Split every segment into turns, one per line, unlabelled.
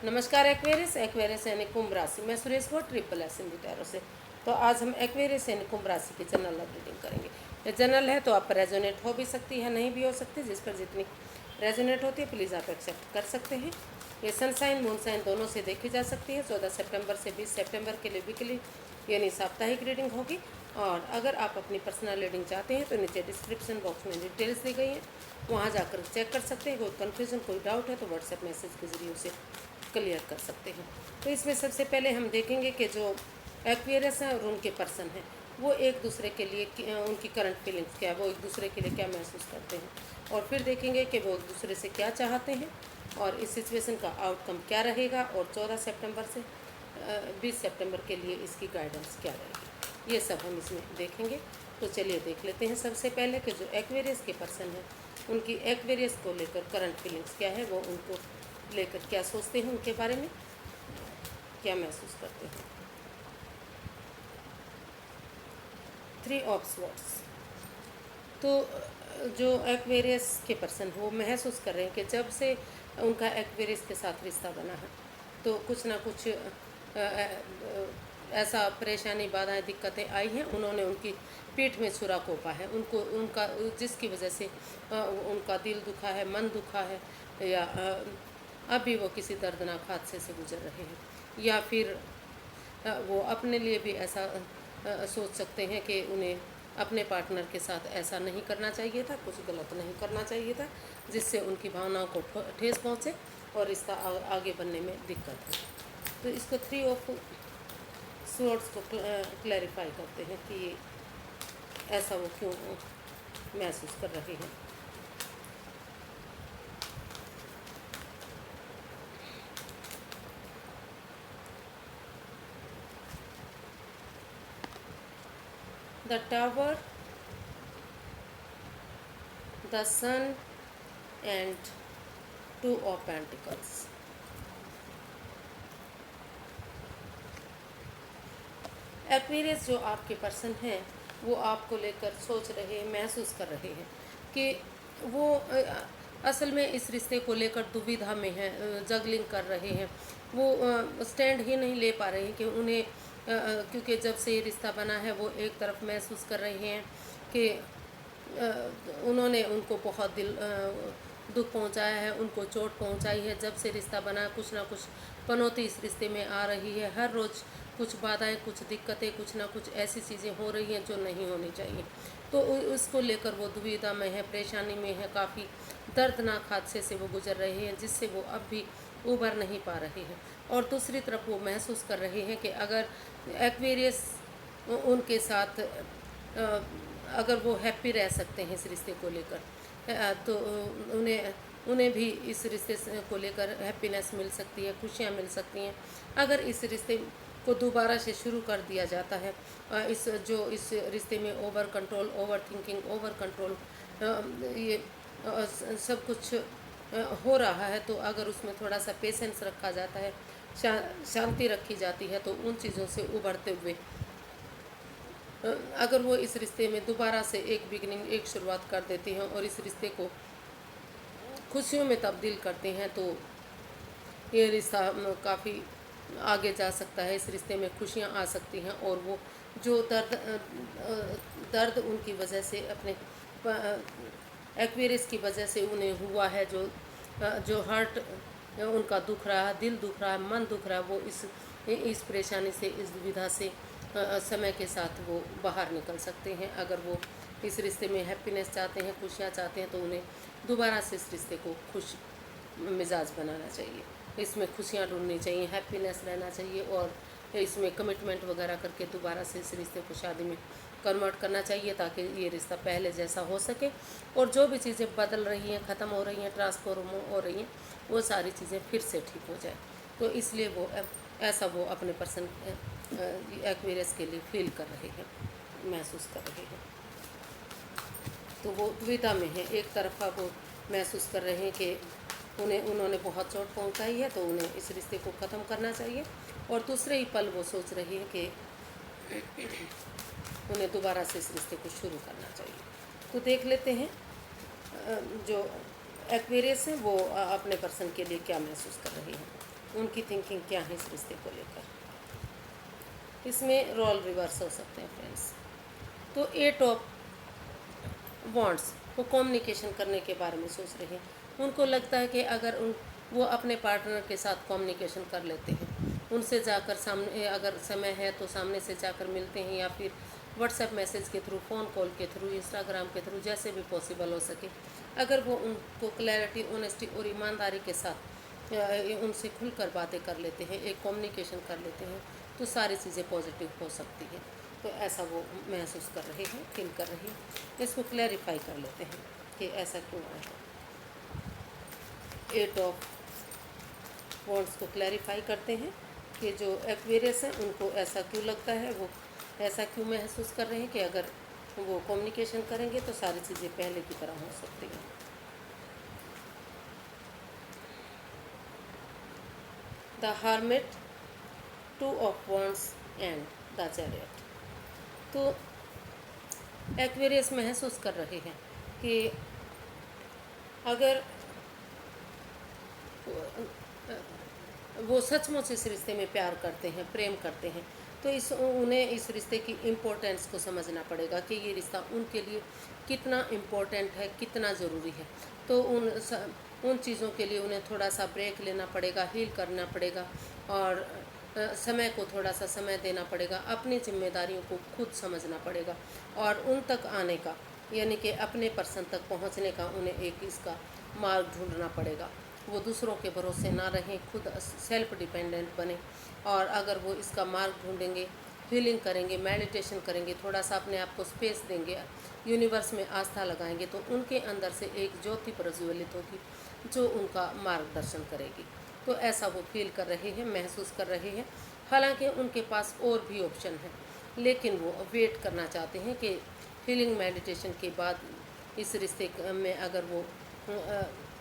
नमस्कार Aquarius, Aquarius यानी कुंभ राशि। मैं Suresh Gaur triple S Hindi tarot से। तो आज हम एक्वेरियस यानी कुंभ राशि की जनरल लव रीडिंग करेंगे। ये जनरल है तो आप पर रेजोनेट हो भी सकती है, नहीं भी हो सकती। जिस पर जितनी रेजोनेट होती है प्लीज़ आप एक्सेप्ट कर सकते हैं। ये सनसाइन मून साइन दोनों से देखी जा सकती है। 14 सितंबर से 20 सितंबर के लिए वीकली यानी साप्ताहिक रीडिंग होगी। और अगर आप अपनी पर्सनल रीडिंग चाहते हैं तो नीचे डिस्क्रिप्शन बॉक्स में डिटेल्स दी गई हैं, वहाँ जाकर चेक कर सकते हैं। कोई कन्फ्यूजन कोई डाउट है तो व्हाट्सएप मैसेज के ज़रिए उसे क्लियर कर सकते हैं। तो इसमें सबसे पहले हम देखेंगे कि जो एक्वेरियस हैं और उनके पर्सन हैं वो एक दूसरे के लिए उनकी करंट फीलिंग्स क्या है, वो एक दूसरे के लिए क्या महसूस करते हैं। और फिर देखेंगे कि वो एक दूसरे से क्या चाहते हैं और इस सिचुएशन का आउटकम क्या रहेगा। और 14 सितंबर से 20 सितंबर के लिए इसकी गाइडेंस क्या रहेगी, ये सब हम इसमें देखेंगे। तो चलिए देख लेते हैं सबसे पहले कि जो एक्वेरियस के पर्सन हैं उनकी एक्वेरियस को लेकर करंट फीलिंग्स क्या है, वो उनको लेकर क्या सोचते हैं, उनके बारे में क्या महसूस करते हैं। 3 ऑफ स्वॉर्ड्स। तो जो एक्वेरियस के पर्सन वो महसूस कर रहे हैं कि जब से उनका एक्वेरियस के साथ रिश्ता बना है तो कुछ ना कुछ ऐसा परेशानी बाधाएं दिक्कतें आई हैं। उन्होंने उनकी पीठ में छुरा कोपा है, उनको उनका जिसकी वजह से उनका दिल दुखा है, मन दुखा है, या अभी वो किसी दर्दनाक हादसे से गुजर रहे हैं, या फिर वो अपने लिए भी ऐसा सोच सकते हैं कि उन्हें अपने पार्टनर के साथ ऐसा नहीं करना चाहिए था, कुछ गलत नहीं करना चाहिए था जिससे उनकी भावनाओं को ठेस पहुँचे और रिश्ता आगे बढ़ने में दिक्कत हो। तो इसको 3 ऑफ स्वॉर्ड्स को क्लैरिफाई करते हैं कि ये ऐसा वो क्यों महसूस कर रहे हैं। The tower, the sun and 2 of pentacles. Aquarius जो आपके पर्सन हैं वो आपको लेकर सोच रहे हैं, महसूस कर रहे हैं कि वो असल में इस रिश्ते को लेकर दुविधा में हैं, जगलिंग कर रहे हैं। वो स्टैंड ही नहीं ले पा रहे हैं कि उन्हें क्योंकि जब से ये रिश्ता बना है वो एक तरफ महसूस कर रहे हैं कि उन्होंने उनको बहुत दुख पहुंचाया है, उनको चोट पहुंचाई है। जब से रिश्ता बना कुछ ना कुछ पनौती इस रिश्ते में आ रही है। हर रोज़ कुछ बाधाएं, कुछ दिक्कतें, कुछ ना कुछ ऐसी चीज़ें हो रही हैं जो नहीं होनी चाहिए। तो उसको लेकर वो दुविधा में है, परेशानी में है, काफ़ी दर्दनाक हादसे से वो गुजर रहे हैं जिससे वो अब भी उबर नहीं पा रहे हैं। और दूसरी तरफ वो महसूस कर रहे हैं कि अगर एक्वेरियस उनके साथ अगर वो हैप्पी रह सकते हैं इस रिश्ते को लेकर, तो उन्हें भी इस रिश्ते को लेकर हैप्पीनेस मिल सकती है, खुशियाँ मिल सकती हैं। अगर इस रिश्ते को दोबारा से शुरू कर दिया जाता है, इस रिश्ते में over control, over thinking, over control, ये सब कुछ हो रहा है, तो अगर उसमें थोड़ा सा पेशेंस रखा जाता है, शांति रखी जाती है, तो उन चीज़ों से उभरते हुए अगर वो इस रिश्ते में दोबारा से एक बिगनिंग, एक शुरुआत कर देते हैं और इस रिश्ते को खुशियों में तब्दील करते हैं, तो ये रिश्ता काफ़ी आगे जा सकता है। इस रिश्ते में खुशियाँ आ सकती हैं और वो जो दर्द उनकी वजह से अपने एक्वेरियस की वजह से उन्हें हुआ है, जो हर्ट उनका दुख रहा है, दिल दुख रहा है, मन दुख रहा है, वो इस परेशानी से, इस दुविधा से समय के साथ वो बाहर निकल सकते हैं। अगर वो इस रिश्ते में हैप्पीनेस चाहते हैं, खुशियाँ चाहते हैं, तो उन्हें दोबारा से इस रिश्ते को खुश मिजाज बनाना चाहिए। इसमें खुशियाँ ढूंढनी चाहिए, हैप्पीनेस रहना चाहिए और इसमें कमिटमेंट वगैरह करके दोबारा से इस रिश्ते को शादी में कन्वर्ट करना चाहिए ताकि ये रिश्ता पहले जैसा हो सके। और जो भी चीज़ें बदल रही हैं, ख़त्म हो रही हैं, ट्रांसफॉर्म हो रही हैं, वो सारी चीज़ें फिर से ठीक हो जाए। तो इसलिए वो ऐसा वो अपने पर्सन एक्वेरियस के लिए फील कर रहे हैं, महसूस कर रहे हैं। तो वो दुविधा में है। एक तरफा वो महसूस कर रहे हैं कि उन्होंने बहुत चोट पहुंचाई है तो उन्हें इस रिश्ते को ख़त्म करना चाहिए, और दूसरे ही पल वो सोच रहे हैं कि उन्हें दोबारा से इस रिश्ते को शुरू करना चाहिए। तो देख लेते हैं जो एक्वेरियस हैं वो अपने पर्सन के लिए क्या महसूस कर रहे हैं। उनकी थिंकिंग क्या है इस रिश्ते को लेकर। इसमें रोल रिवर्स हो सकते हैं फ्रेंड्स। तो 8 ऑफ वांट्स वो कम्युनिकेशन करने के बारे में सोच रहे हैं। उनको लगता है कि अगर वो अपने पार्टनर के साथ कम्युनिकेशन कर लेते हैं, उनसे जाकर सामने, अगर समय है तो सामने से जाकर मिलते हैं, या फिर व्हाट्सएप मैसेज के थ्रू, फ़ोन कॉल के थ्रू, इंस्टाग्राम के थ्रू, जैसे भी पॉसिबल हो सके, अगर वो उनको क्लैरिटी, ऑनेस्टी और ईमानदारी के साथ उनसे खुलकर बातें कर लेते हैं, एक कम्युनिकेशन कर लेते हैं, तो सारी चीज़ें पॉजिटिव हो सकती हैं। तो ऐसा वो महसूस कर रहे हैं, फील कर रहे हैं। इसको क्लैरिफाई कर लेते हैं कि ऐसा क्यों आया है। 8 ऑफ वांट्स को क्लैरिफाई करते हैं कि जो एक्वेरियस हैं उनको ऐसा क्यों लगता है, वो ऐसा क्यों महसूस कर रहे हैं कि अगर वो कम्युनिकेशन करेंगे तो सारी चीज़ें पहले की तरह हो सकती हैं। The hermit, 2 of wants and the chariot. तो एक्वेरियस महसूस कर रहे हैं कि अगर वो सचमुच इस रिश्ते में प्यार करते हैं, प्रेम करते हैं, तो उन्हें इस रिश्ते की इम्पोर्टेंस को समझना पड़ेगा कि ये रिश्ता उनके लिए कितना इम्पोर्टेंट है, कितना ज़रूरी है। तो उन चीज़ों के लिए उन्हें थोड़ा सा ब्रेक लेना पड़ेगा, हील करना पड़ेगा, और समय को थोड़ा सा समय देना पड़ेगा, अपनी जिम्मेदारियों को खुद समझना पड़ेगा, और उन तक आने का, यानी कि अपने पर्सन तक पहुंचने का उन्हें एक इसका मार्ग ढूंढना पड़ेगा। वो दूसरों के भरोसे ना रहें, खुद सेल्फ डिपेंडेंट बने, और अगर वो इसका मार्ग ढूंढेंगे, हीलिंग करेंगे, मेडिटेशन करेंगे, थोड़ा सा अपने आप को स्पेस देंगे, यूनिवर्स में आस्था लगाएंगे, तो उनके अंदर से एक ज्योति प्रज्वलित होगी जो उनका मार्गदर्शन करेगी। तो ऐसा वो फील कर रहे हैं, महसूस कर रहे हैं। हालांकि उनके पास और भी ऑप्शन है, लेकिन वो वेट करना चाहते हैं कि हीलिंग मेडिटेशन के बाद इस रिश्ते में, अगर वो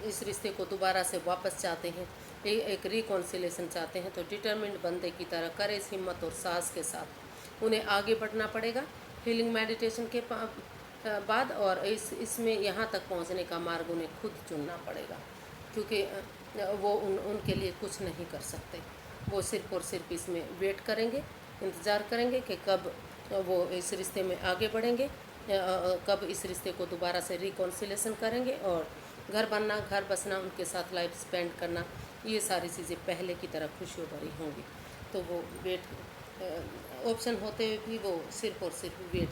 इस रिश्ते को दोबारा से वापस चाहते हैं, एक रिकॉन्सिलेशन चाहते हैं, तो डिटर्मिन्ड बंदे की तरह करेज, हिम्मत और साहस के साथ उन्हें आगे बढ़ना पड़ेगा हीलिंग मेडिटेशन के बाद। और इसमें यहाँ तक पहुँचने का मार्ग उन्हें खुद चुनना पड़ेगा, क्योंकि वो उनके लिए कुछ नहीं कर सकते। वो सिर्फ और सिर्फ इसमें वेट करेंगे, इंतज़ार करेंगे कि कब वो इस रिश्ते में आगे बढ़ेंगे, कब इस रिश्ते को दोबारा से रिकॉन्सिलेशन करेंगे, और घर बनना, घर बसना, उनके साथ लाइफ स्पेंड करना, ये सारी चीज़ें पहले की तरह खुशियों भरी होंगी। तो वो वेट ऑप्शन होते हुए भी वो सिर्फ और सिर्फ वेट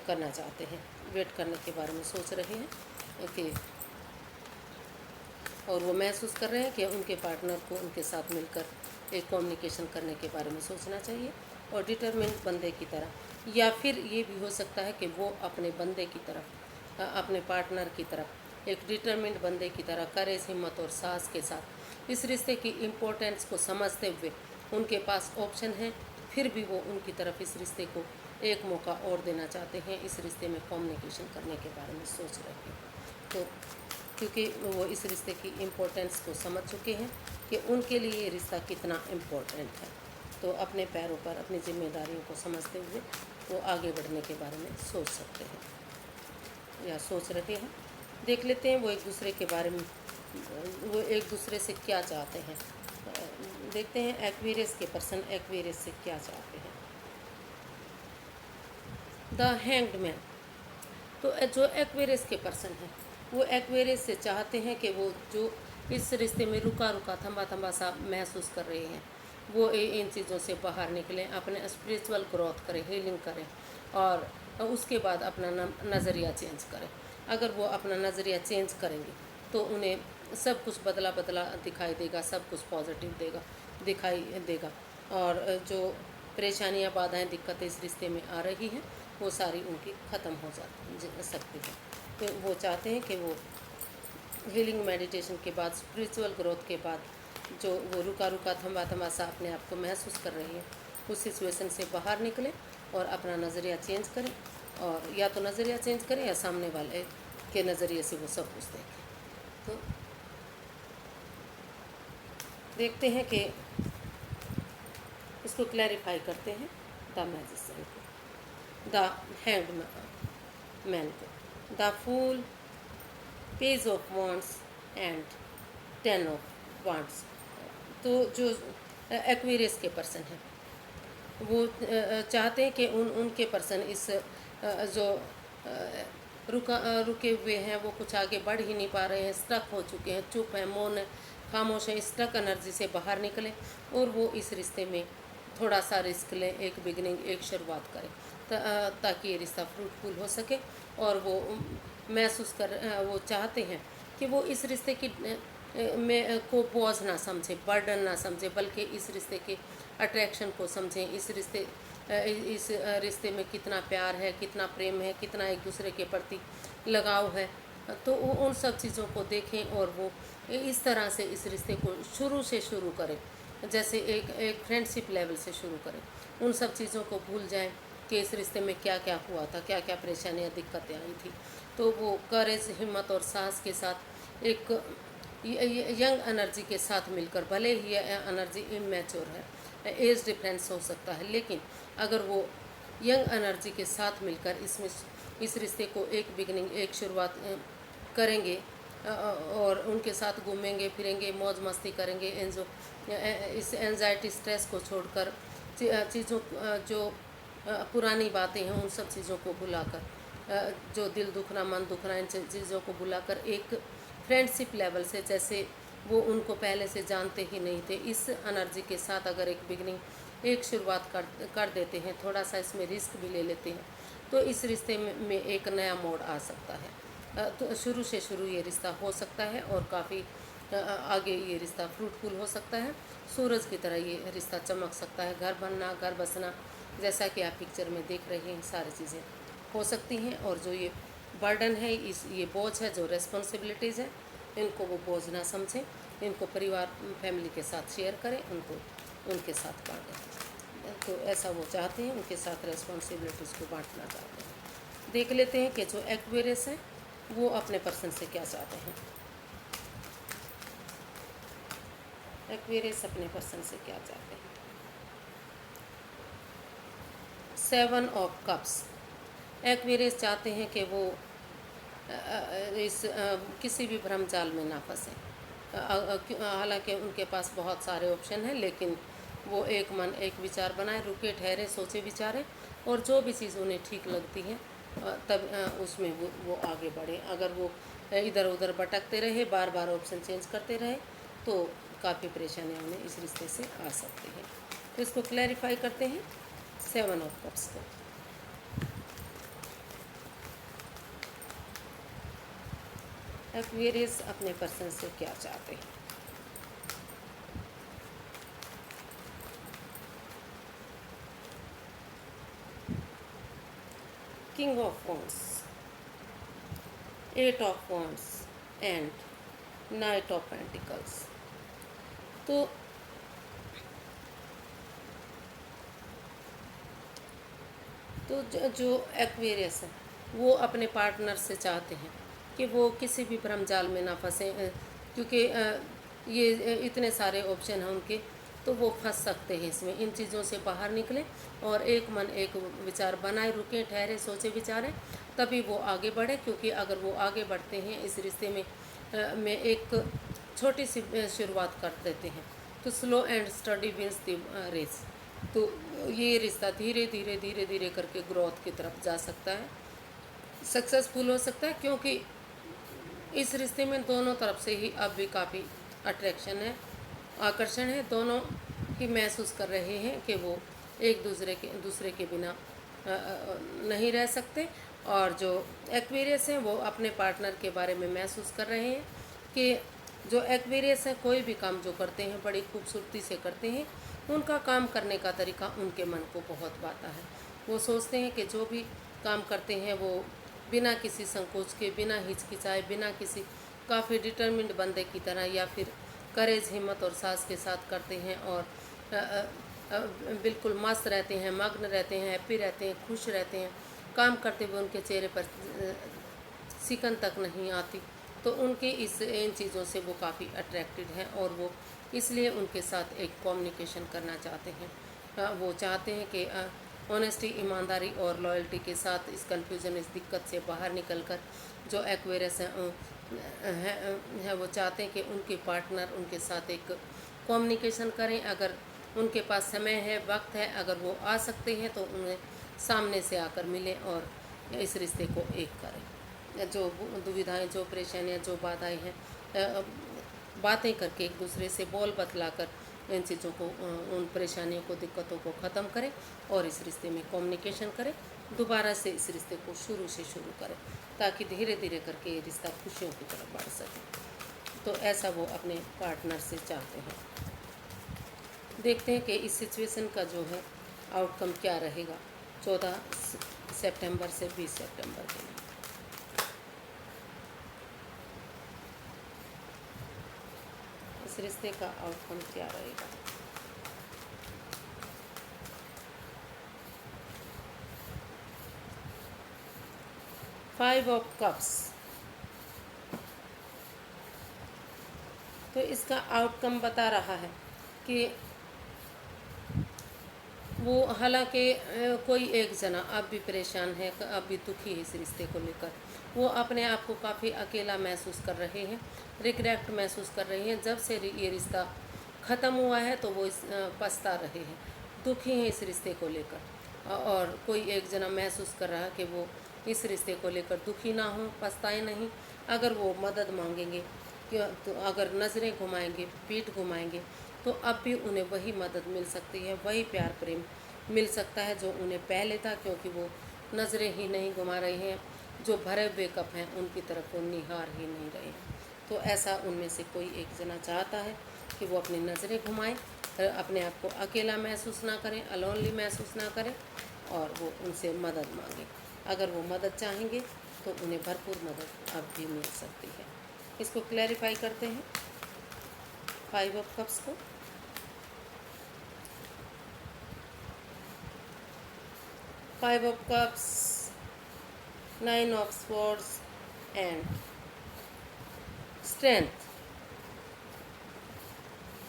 करना चाहते हैं, वेट करने के बारे में सोच रहे हैं कि, और वो महसूस कर रहे हैं कि उनके पार्टनर को उनके साथ मिलकर एक कम्युनिकेशन करने के बारे में सोचना चाहिए, और डिटरमिन्ड बंदे की तरह, या फिर ये भी हो सकता है कि वो अपने बंदे की तरफ, अपने पार्टनर की तरफ एक डिटरमिन्ड बंदे की तरह करेज, हिम्मत और साहस के साथ इस रिश्ते की इम्पोर्टेंस को समझते हुए, उनके पास ऑप्शन है, फिर भी वो उनकी तरफ इस रिश्ते को एक मौका और देना चाहते हैं, इस रिश्ते में कम्युनिकेशन करने के बारे में सोच रहे हैं। तो क्योंकि वो इस रिश्ते की इम्पोर्टेंस को समझ चुके हैं कि उनके लिए ये रिश्ता कितना इम्पोर्टेंट है, तो अपने पैरों पर अपनी जिम्मेदारियों को समझते हुए वो आगे बढ़ने के बारे में सोच सकते हैं या सोच रहे हैं। देख लेते हैं वो एक दूसरे के बारे में, वो एक दूसरे से क्या चाहते हैं। देखते हैं एक्वेरियस के पर्सन एक्वेरियस से क्या चाहते हैं। The hanged man. तो जो एक्वेरियस के पर्सन हैं, वो एक्वेरियस से चाहते हैं कि वो जो इस रिश्ते में रुका रुका, थम्बा थम्बा सा महसूस कर रहे हैं, वो इन चीज़ों से बाहर निकलें, अपने स्पिरिचुअल ग्रोथ करें, हीलिंग करें, और उसके बाद अपना नज़रिया चेंज करें। अगर वो अपना नज़रिया चेंज करेंगे तो उन्हें सब कुछ बदला बदला दिखाई देगा, सब कुछ पॉजिटिव दिखाई देगा, और जो परेशानियां, बाधाएं, दिक्कतें इस रिश्ते में आ रही हैं, वो सारी उनकी ख़त्म हो सकती है। तो वो चाहते हैं कि वो हीलिंग मेडिटेशन के बाद, स्पिरिचुअल ग्रोथ के बाद, जो वो रुका रुका, थमा थमा सा अपने आप को महसूस कर रही हैं, उस सिचुएशन से बाहर निकलें और अपना नज़रिया चेंज करें, और या तो नज़रिया चेंज करें या सामने वाले के नज़रिए से वो सब कुछ देखें। तो देखते हैं कि इसको क्लैरिफाई करते हैं द मैजिशियन को, द हैंड मैन को, the fool, page of wands and 10 of wands, तो जो एक्वेरियस के पर्सन हैं वो चाहते हैं कि उनके पर्सन इस जो रुके हुए हैं, वो कुछ आगे बढ़ ही नहीं पा रहे हैं, स्टक हो चुके हैं, चुप हैं, मौन हैं, खामोश हैं, स्टक एनर्जी से बाहर निकलें और वो इस रिश्ते में थोड़ा सा रिस्क लें, एक बिगनिंग, एक शुरुआत करें ताकि ये रिश्ता फ्रूटफुल हो सके। और वो महसूस कर वो चाहते हैं कि वो इस रिश्ते की में को बोझ ना समझें, बर्डन ना समझें, बल्कि इस रिश्ते के अट्रैक्शन को समझें। इस रिश्ते में कितना प्यार है, कितना प्रेम है, कितना एक दूसरे के प्रति लगाव है, तो उन सब चीज़ों को देखें और वो इस तरह से इस रिश्ते को शुरू से शुरू करें, जैसे एक फ्रेंडशिप लेवल से शुरू करें। उन सब चीज़ों को भूल जाएं कि इस रिश्ते में क्या क्या हुआ था, क्या क्या परेशानियाँ, दिक्कतें आई थी। तो वो करेज, हिम्मत और साहस के साथ एक यंग एनर्जी के साथ मिलकर, भले ही ये एनर्जी इमेच्योर है, एज डिफरेंस हो सकता है, लेकिन अगर वो यंग एनर्जी के साथ मिलकर इस रिश्ते को एक बिगनिंग, एक शुरुआत करेंगे और उनके साथ घूमेंगे फिरेंगे, मौज मस्ती करेंगे, इस एंजाइटी, स्ट्रेस को छोड़कर, चीज़ों जो पुरानी बातें हैं उन सब चीज़ों को भुलाकर, जो दिल दुखना, मन दुखना, इन चीज़ों को भुलाकर एक फ्रेंडशिप लेवल से, जैसे वो उनको पहले से जानते ही नहीं थे, इस एनर्जी के साथ अगर एक बिगनिंग, एक शुरुआत कर देते हैं, थोड़ा सा इसमें रिस्क भी ले लेते हैं, तो इस रिश्ते में एक नया मोड़ आ सकता है। तो शुरू से शुरू ये रिश्ता हो सकता है और काफ़ी आगे ये रिश्ता फ्रूटफुल हो सकता है। सूरज की तरह ये रिश्ता चमक सकता है। घर बनना, घर बसना, जैसा कि आप पिक्चर में देख रहे हैं, सारी चीज़ें हो सकती हैं। और जो ये बर्डन है, ये बोझ है, जो रेस्पॉन्सिबिलिटीज़ है, इनको वो बोझ ना समझें, इनको परिवार, फैमिली के साथ शेयर करें, उनको उनके साथ बांटें। तो ऐसा वो चाहते हैं, उनके साथ रेस्पॉन्सिबिलिटीज़ को बांटना चाहते हैं। देख लेते हैं कि जो एक्वेरियस है वो अपने पर्सन से क्या चाहते हैं। एक्वेरियस अपने पर्सन से क्या चाहते हैं। 7 ऑफ कप्स। एक्वेरियस चाहते हैं कि वो किसी भी भ्रम जाल में ना फंसे। हालांकि उनके पास बहुत सारे ऑप्शन हैं, लेकिन वो एक मन, एक विचार बनाए, रुके, ठहरे, सोचे, विचारे, और जो भी चीज़ उन्हें ठीक लगती है तब उसमें वो आगे बढ़े। अगर वो इधर उधर भटकते रहे, बार बार ऑप्शन चेंज करते रहे, तो काफ़ी परेशानियाँ उन्हें इस रिश्ते से आ सकती हैं। तो इसको क्लैरिफाई करते हैं 7 ऑफ कप्स को। एक्वेरियस अपने पर्सन से क्या चाहते हैं। King of wands, 8 of wands and night of pentacles. तो जो एक्वेरियस है वो अपने पार्टनर से चाहते हैं कि वो किसी भी भ्रमजाल में ना फंसे, क्योंकि ये इतने सारे ऑप्शन हैं उनके, तो वो फंस सकते हैं इसमें। इन चीज़ों से बाहर निकलें और एक मन, एक विचार बनाए, रुकें, ठहरे, सोचे, विचारें, तभी वो आगे बढ़े। क्योंकि अगर वो आगे बढ़ते हैं इस रिश्ते में एक छोटी सी शुरुआत कर देते हैं, तो slow and steady wins the race. तो ये रिश्ता धीरे धीरे धीरे धीरे करके ग्रोथ की तरफ जा सकता है, सक्सेसफुल हो सकता है, क्योंकि इस रिश्ते में दोनों तरफ से ही अब भी काफ़ी अट्रैक्शन है, आकर्षण है। दोनों ही महसूस कर रहे हैं कि वो एक दूसरे के बिना नहीं रह सकते। और जो एक्वेरियस हैं वो अपने पार्टनर के बारे में महसूस कर रहे हैं कि जो एक्वेरियस हैं कोई भी काम जो करते हैं बड़ी खूबसूरती से करते हैं। उनका काम करने का तरीका उनके मन को बहुत भाता है। वो सोचते हैं कि जो भी काम करते हैं वो बिना किसी संकोच के, बिना हिचकिचाए, बिना किसी, काफ़ी डिटर्मिन्ड बंदे की तरह, या फिर करेज, हिम्मत और साहस के साथ करते हैं। और बिल्कुल मस्त रहते हैं, मग्न रहते हैं, हैप्पी रहते हैं, खुश रहते हैं। काम करते हुए उनके चेहरे पर सिकन तक नहीं आती। तो उनके इन चीज़ों से वो काफ़ी अट्रैक्टेड हैं और वो इसलिए उनके साथ एक कम्युनिकेशन करना चाहते हैं। वो चाहते हैं कि ऑनेस्टी, ईमानदारी और लॉयल्टी के साथ इस कन्फ्यूज़न, इस दिक्कत से बाहर निकलकर जो एक्वेरियस है वो चाहते हैं कि उनके पार्टनर उनके साथ एक कम्युनिकेशन करें। अगर उनके पास समय है, वक्त है, अगर वो आ सकते हैं तो उन्हें सामने से आकर मिलें और इस रिश्ते को एक करें। जो दुविधाएं, जो परेशानियां, जो बाधाएं हैं, बातें करके एक दूसरे से बोल बतलाकर इन चीज़ों को, उन परेशानियों को, दिक्कतों को ख़त्म करें और इस रिश्ते में कम्युनिकेशन करें। दोबारा से इस रिश्ते को शुरू से शुरू करें ताकि धीरे धीरे करके ये रिश्ता खुशियों की तरफ बढ़ सके। तो ऐसा वो अपने पार्टनर से चाहते हैं। देखते हैं कि इस सिचुएशन का जो है आउटकम क्या रहेगा 14 सितंबर से 20 सितंबर के लिए। इस रिश्ते का आउटकम क्या रहेगा। Five of cups. तो इसका आउटकम बता रहा है कि वो, हालांकि कोई एक जना अब भी परेशान है, अब भी दुखी है इस रिश्ते को लेकर। वो अपने आप को काफ़ी अकेला महसूस कर रहे हैं, रिग्रेट महसूस कर रहे हैं। जब से ये रिश्ता ख़त्म हुआ है तो वो पछता रहे हैं, दुखी हैं इस रिश्ते को लेकर। और कोई एक जना महसूस कर रहा है कि वो इस रिश्ते को लेकर दुखी ना हो, पछताए नहीं। अगर वो मदद मांगेंगे, तो अगर नज़रें घुमाएंगे, पीठ घुमाएंगे, तो अब भी उन्हें वही मदद मिल सकती है, वही प्यार प्रेम मिल सकता है जो उन्हें पहले था, क्योंकि वो नज़रें ही नहीं घुमा रहे हैं, जो भरे हुए कप हैं उनकी तरफ वो निहार ही नहीं रहे हैं। तो ऐसा उनमें से कोई एक जना चाहता है कि वो अपनी नज़रें घुमाएं, अपने आप को अकेला महसूस ना करें, अलोनली महसूस ना करें और वो उनसे मदद मांगें। अगर वो मदद चाहेंगे तो उन्हें भरपूर मदद अब भी मिल सकती है। इसको क्लैरिफाई करते हैं, 5 ऑफ कप्स को। 5 of cups, 9 of swords and strength।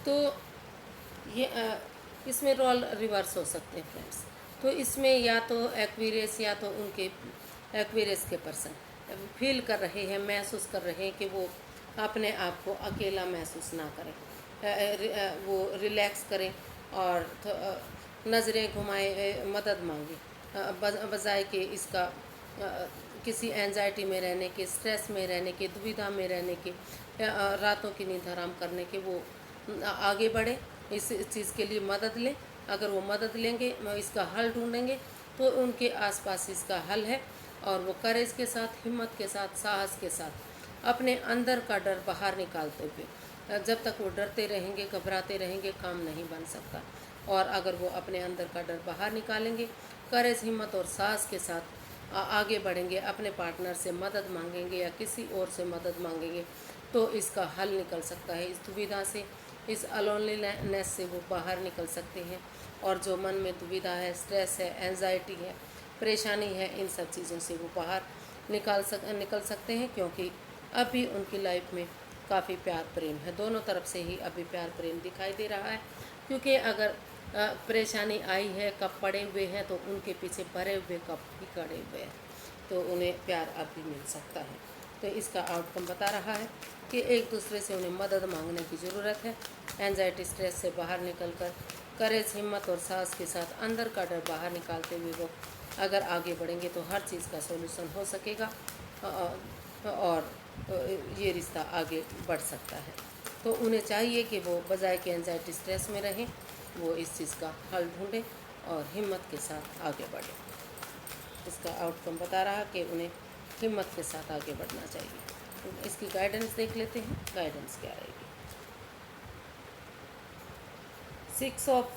तो ये इसमें रोल रिवर्स हो सकते हैं फ्रेंड्स। तो इसमें या तो एक्वेरियस या तो उनके एक्वेरियस के पर्सन फील कर रहे हैं, महसूस कर रहे हैं कि वो अपने आप को अकेला महसूस ना करें, वो रिलैक्स करें और नज़रें घुमाएं, मदद मांगे, बजाय कि इसका किसी एंजाइटी में रहने के, स्ट्रेस में रहने के, दुविधा में रहने के, रातों की नींद हराम करने के, वो आगे बढ़े, इस चीज़ के लिए मदद लें। अगर वो मदद लेंगे, इसका हल ढूंढेंगे, तो उनके आसपास इसका हल है और वो करेज के साथ, हिम्मत के साथ, साहस के साथ अपने अंदर का डर बाहर निकालते हुए, जब तक वो डरते रहेंगे, घबराते रहेंगे, काम नहीं बन सकता। और अगर वो अपने अंदर का डर बाहर निकालेंगे, करेज, हिम्मत और साहस के साथ आगे बढ़ेंगे, अपने पार्टनर से मदद मांगेंगे या किसी और से मदद मांगेंगे, तो इसका हल निकल सकता है। इस दुविधा से, इस अलोनलीनेस से वो बाहर निकल सकते हैं। और जो मन में दुविधा है, स्ट्रेस है, एंजाइटी है, परेशानी है, इन सब चीज़ों से वो बाहर निकल सकते हैं, क्योंकि अभी उनकी लाइफ में काफ़ी प्यार प्रेम है। दोनों तरफ से ही अभी प्यार प्रेम दिखाई दे रहा है, क्योंकि अगर परेशानी आई है, कप पड़े हुए हैं, तो उनके पीछे भरे हुए कप भी खड़े हुए हैं, तो उन्हें प्यार अब भी मिल सकता है। तो इसका आउटकम बता रहा है कि एक दूसरे से उन्हें मदद मांगने की ज़रूरत है। एंजाइटी, स्ट्रेस से बाहर निकलकर करेज, हिम्मत और साहस के साथ अंदर का डर बाहर निकालते हुए वो अगर आगे बढ़ेंगे तो हर चीज़ का सॉल्यूशन हो सकेगा और ये रिश्ता आगे बढ़ सकता है। तो उन्हें चाहिए कि वो बजाय कि एंजाइटी, स्ट्रेस में रहें, वो इस चीज़ का हल ढूंढें और हिम्मत के साथ आगे बढ़ें। इसका आउटकम बता रहा कि उन्हें हिम्मत के साथ आगे बढ़ना चाहिए। तो इसकी गाइडेंस देख लेते हैं, गाइडेंस क्या रहेगी। 6 of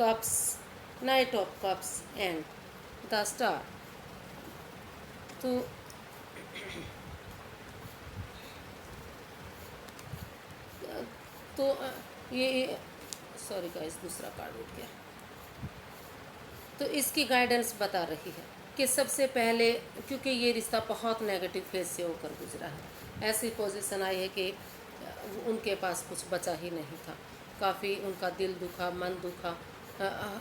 cups, night of cups and the star. तो ये, सॉरी गाइस, दूसरा कार्ड उठ गया। तो इसकी गाइडेंस बता रही है कि सबसे पहले, क्योंकि ये रिश्ता बहुत नेगेटिव फेज से होकर गुजरा है, ऐसी पोजीशन आई है कि उनके पास कुछ बचा ही नहीं था। काफ़ी उनका दिल दुखा, मन दुखा,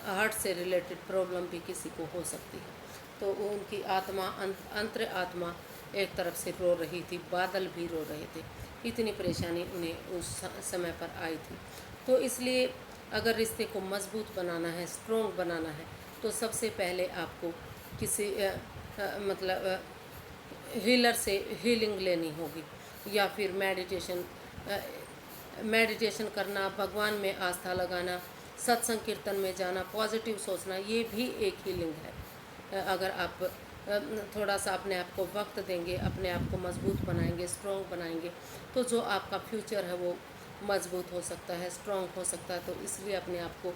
हार्ट से रिलेटेड प्रॉब्लम भी किसी को हो सकती है। तो उनकी आत्मा, अंतर आत्मा एक तरफ से रो रही थी, बादल भी रो रहे थे, इतनी परेशानी उन्हें उस समय पर आई थी। तो इसलिए अगर रिश्ते को मजबूत बनाना है, स्ट्रोंग बनाना है, तो सबसे पहले आपको किसी मतलब हीलर से हीलिंग लेनी होगी, या फिर मेडिटेशन करना, भगवान में आस्था लगाना, सत्संग कीर्तन में जाना, पॉजिटिव सोचना, ये भी एक हीलिंग है। अगर आप थोड़ा सा अपने आप को वक्त देंगे, अपने आप को मजबूत बनाएंगे, स्ट्रॉन्ग बनाएंगे, तो जो आपका फ्यूचर है वो मजबूत हो सकता है, स्ट्रॉन्ग हो सकता है। तो इसलिए अपने आप को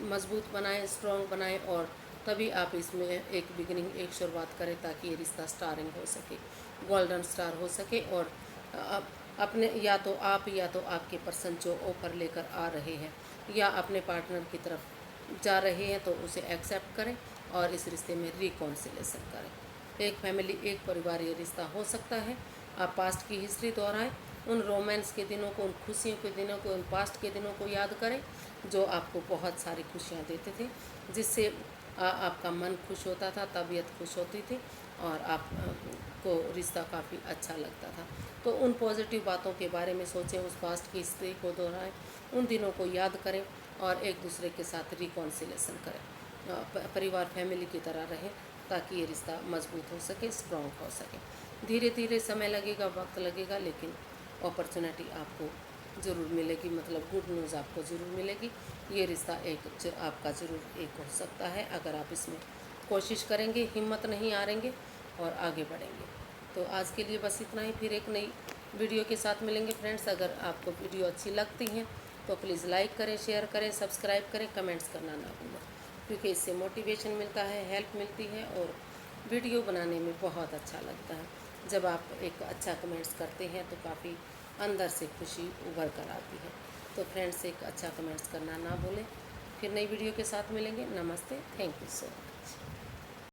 मजबूत बनाएं, स्ट्रॉन्ग बनाएं, और तभी आप इसमें एक बिगिनिंग, एक शुरुआत करें, ताकि ये रिश्ता स्टारिंग हो सके, गोल्डन स्टार हो सके। और अपने या तो आपके पर्सन जो ऑफर लेकर आ रहे हैं या अपने पार्टनर की तरफ जा रहे हैं, तो उसे एक्सेप्ट करें और इस रिश्ते में रिकॉन्सिलेशन करें। एक फैमिली, एक परिवार ये रिश्ता हो सकता है। आप पास्ट की हिस्ट्री दोहराएं, उन रोमांस के दिनों को, उन खुशियों के दिनों को, उन पास्ट के दिनों को याद करें जो आपको बहुत सारी खुशियाँ देते थे, जिससे आपका मन खुश होता था, तबीयत खुश होती थी, और आप को रिश्ता काफ़ी अच्छा लगता था। तो उन पॉजिटिव बातों के बारे में सोचें, उस पास्ट की हिस्ट्री को दोहराएं, उन दिनों को याद करें और एक दूसरे के साथ रिकॉन्सिलेशन करें। परिवार, फैमिली की तरह रहें, ताकि ये रिश्ता मजबूत हो सके, स्ट्रॉन्ग हो सके। धीरे धीरे समय लगेगा, वक्त लगेगा, लेकिन अपॉर्चुनिटी आपको ज़रूर मिलेगी, मतलब गुड न्यूज़ आपको ज़रूर मिलेगी। ये रिश्ता आपका ज़रूर एक हो सकता है, अगर आप इसमें कोशिश करेंगे, हिम्मत नहीं हारेंगे और आगे बढ़ेंगे। तो आज के लिए बस इतना ही, फिर एक नई वीडियो के साथ मिलेंगे फ्रेंड्स। अगर आपको वीडियो अच्छी लगती हैं तो प्लीज़ लाइक करें, शेयर करें, सब्सक्राइब करें, कमेंट्स करना ना भूलें, क्योंकि इससे मोटिवेशन मिलता है, हेल्प मिलती है, और वीडियो बनाने में बहुत अच्छा लगता है। जब आप एक अच्छा कमेंट्स करते हैं तो काफ़ी अंदर से खुशी उभर कर आती है। तो फ्रेंड्स, एक अच्छा कमेंट्स करना ना भूलें। फिर नई वीडियो के साथ मिलेंगे। नमस्ते, थैंक यू सो मच।